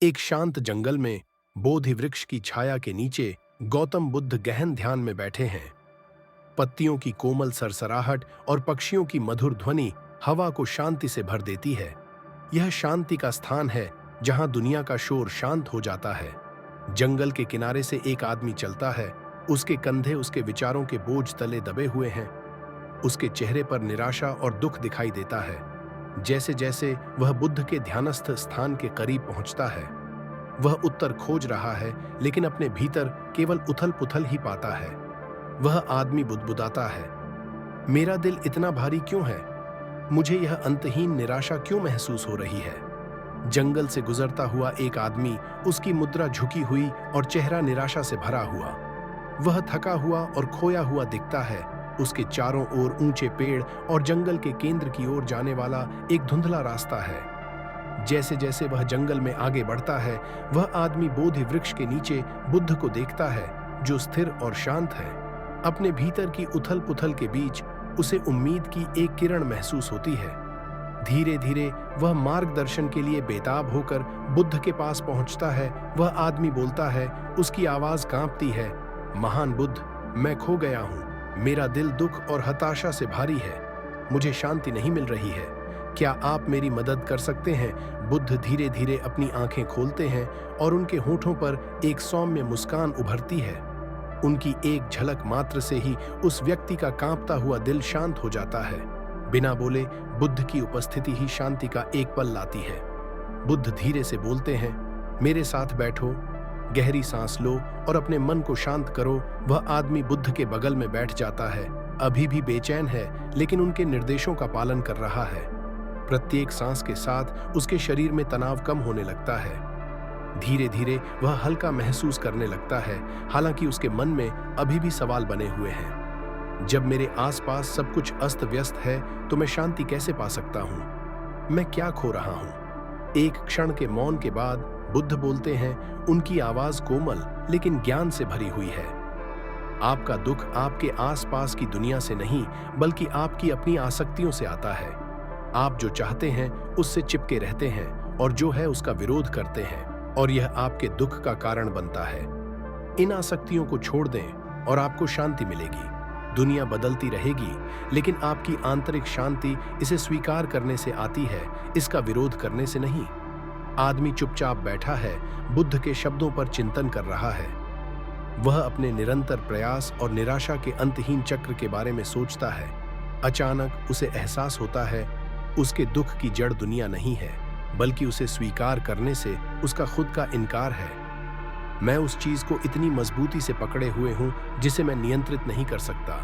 एक शांत जंगल में बोधि वृक्ष की छाया के नीचे गौतम बुद्ध गहन ध्यान में बैठे हैं। पत्तियों की कोमल सरसराहट और पक्षियों की मधुर ध्वनि हवा को शांति से भर देती है। यह शांति का स्थान है जहां दुनिया का शोर शांत हो जाता है। जंगल के किनारे से एक आदमी चलता है। उसके कंधे उसके विचारों के बोझ तले दबे हुए हैं। उसके चेहरे पर निराशा और दुख दिखाई देता है। जैसे जैसे वह बुद्ध के ध्यानस्थ स्थान के करीब पहुंचता है, वह उत्तर खोज रहा है, लेकिन अपने भीतर केवल उथल पुथल ही पाता है। वह आदमी बुदबुदाता है, मेरा दिल इतना भारी क्यों है? मुझे यह अंतहीन निराशा क्यों महसूस हो रही है? जंगल से गुजरता हुआ एक आदमी, उसकी मुद्रा झुकी हुई और चेहरा निराशा से भरा हुआ। वह थका हुआ और खोया हुआ दिखता है। उसके चारों ओर ऊंचे पेड़ और जंगल के केंद्र की ओर जाने वाला एक धुंधला रास्ता है। जैसे जैसे वह जंगल में आगे बढ़ता है, वह आदमी बोधि वृक्ष के नीचे बुद्ध को देखता है, जो स्थिर और शांत है। अपने भीतर की उथल पुथल के बीच उसे उम्मीद की एक किरण महसूस होती है। धीरे धीरे वह मार्गदर्शन के लिए बेताब होकर बुद्ध के पास पहुंचता है। वह आदमी बोलता है, उसकी आवाज कांपती है, महान बुद्ध, मैं खो गया हूं। मेरा दिल दुख और हताशा से भारी है। मुझे शांति नहीं मिल रही है। क्या आप मेरी मदद कर सकते हैं? बुद्ध धीरे धीरे अपनी आंखें खोलते हैं और उनके होठों पर एक सौम्य मुस्कान उभरती है। उनकी एक झलक मात्र से ही उस व्यक्ति का कांपता हुआ दिल शांत हो जाता है। बिना बोले बुद्ध की उपस्थिति ही शांति का एक पल लाती है। बुद्ध धीरे से बोलते हैं, मेरे साथ बैठो, गहरी सांस लो और अपने मन को शांत करो। वह आदमी बुद्ध के बगल में बैठ जाता है। अभी भी बेचैन है, लेकिन उनके निर्देशों का पालन कर रहा है। प्रत्येक सांस के साथ उसके शरीर में तनाव कम होने लगता है। धीरे धीरे वह हल्का महसूस करने लगता है, हालांकि उसके मन में अभी भी सवाल बने हुए हैं। जब मेरे आसपास सब कुछ अस्त व्यस्त है, तो मैं शांति कैसे पा सकता हूँ? मैं क्या खो रहा हूँ? एक क्षण के मौन के बाद बुद्ध बोलते हैं। उनकी आवाज कोमल लेकिन ज्ञान से भरी हुई है। आपका दुख आपके आसपास की दुनिया से नहीं, बल्कि आपकी अपनी आसक्तियों से आता है। आप जो चाहते हैं उससे चिपके रहते हैं और जो है उसका विरोध करते हैं, और यह आपके दुख का कारण बनता है। इन आसक्तियों को छोड़ दें और आपको शांति मिलेगी। दुनिया बदलती रहेगी, लेकिन आपकी आंतरिक शांति इसे स्वीकार करने से आती है, इसका विरोध करने से नहीं। आदमी चुपचाप बैठा है, बुद्ध के शब्दों पर चिंतन कर रहा है। वह अपने निरंतर प्रयास और निराशा के अंतहीन चक्र के बारे में सोचता है। अचानक उसे एहसास होता है, उसके दुख की जड़ दुनिया नहीं है, बल्कि उसे स्वीकार करने से उसका खुद का इनकार है। मैं उस चीज को इतनी मजबूती से पकड़े हुए हूं जिसे मैं नियंत्रित नहीं कर सकता।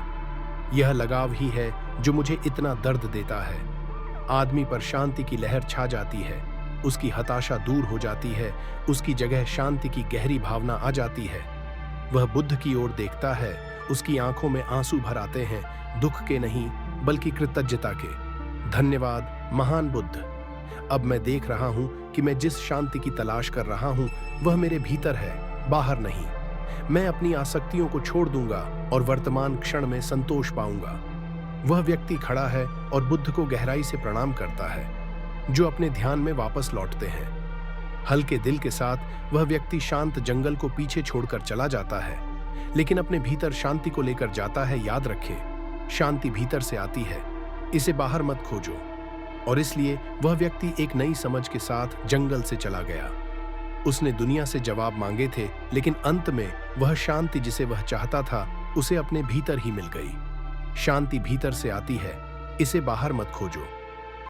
यह लगाव ही है जो मुझे इतना दर्द देता है। आदमी पर शांति की लहर छा जाती है। उसकी हताशा दूर हो जाती है। उसकी जगह शांति की गहरी भावना आ जाती है। वह बुद्ध की ओर देखता है। उसकी आंखों में आंसू भर आते हैं, दुख के नहीं बल्कि कृतज्ञता के। धन्यवाद महान बुद्ध। अब मैं देख रहा हूं कि मैं जिस शांति की तलाश कर रहा हूं वह मेरे भीतर है, बाहर नहीं। मैं अपनी आसक्तियों को छोड़ दूंगा और वर्तमान क्षण में संतोष पाऊंगा। वह व्यक्ति खड़ा है और बुद्ध को गहराई से प्रणाम करता है, जो अपने ध्यान में वापस लौटते हैं। हल्के दिल के साथ वह व्यक्ति शांत जंगल को पीछे छोड़कर चला जाता है, लेकिन अपने भीतर शांति को लेकर जाता है। याद रखें, शांति भीतर से आती है, इसे बाहर मत खोजो। और इसलिए वह व्यक्ति एक नई समझ के साथ जंगल से चला गया। उसने दुनिया से जवाब मांगे थे, लेकिन अंत में वह शांति जिसे वह चाहता था उसे अपने भीतर ही मिल गई। शांति भीतर से आती है, इसे बाहर मत खोजो।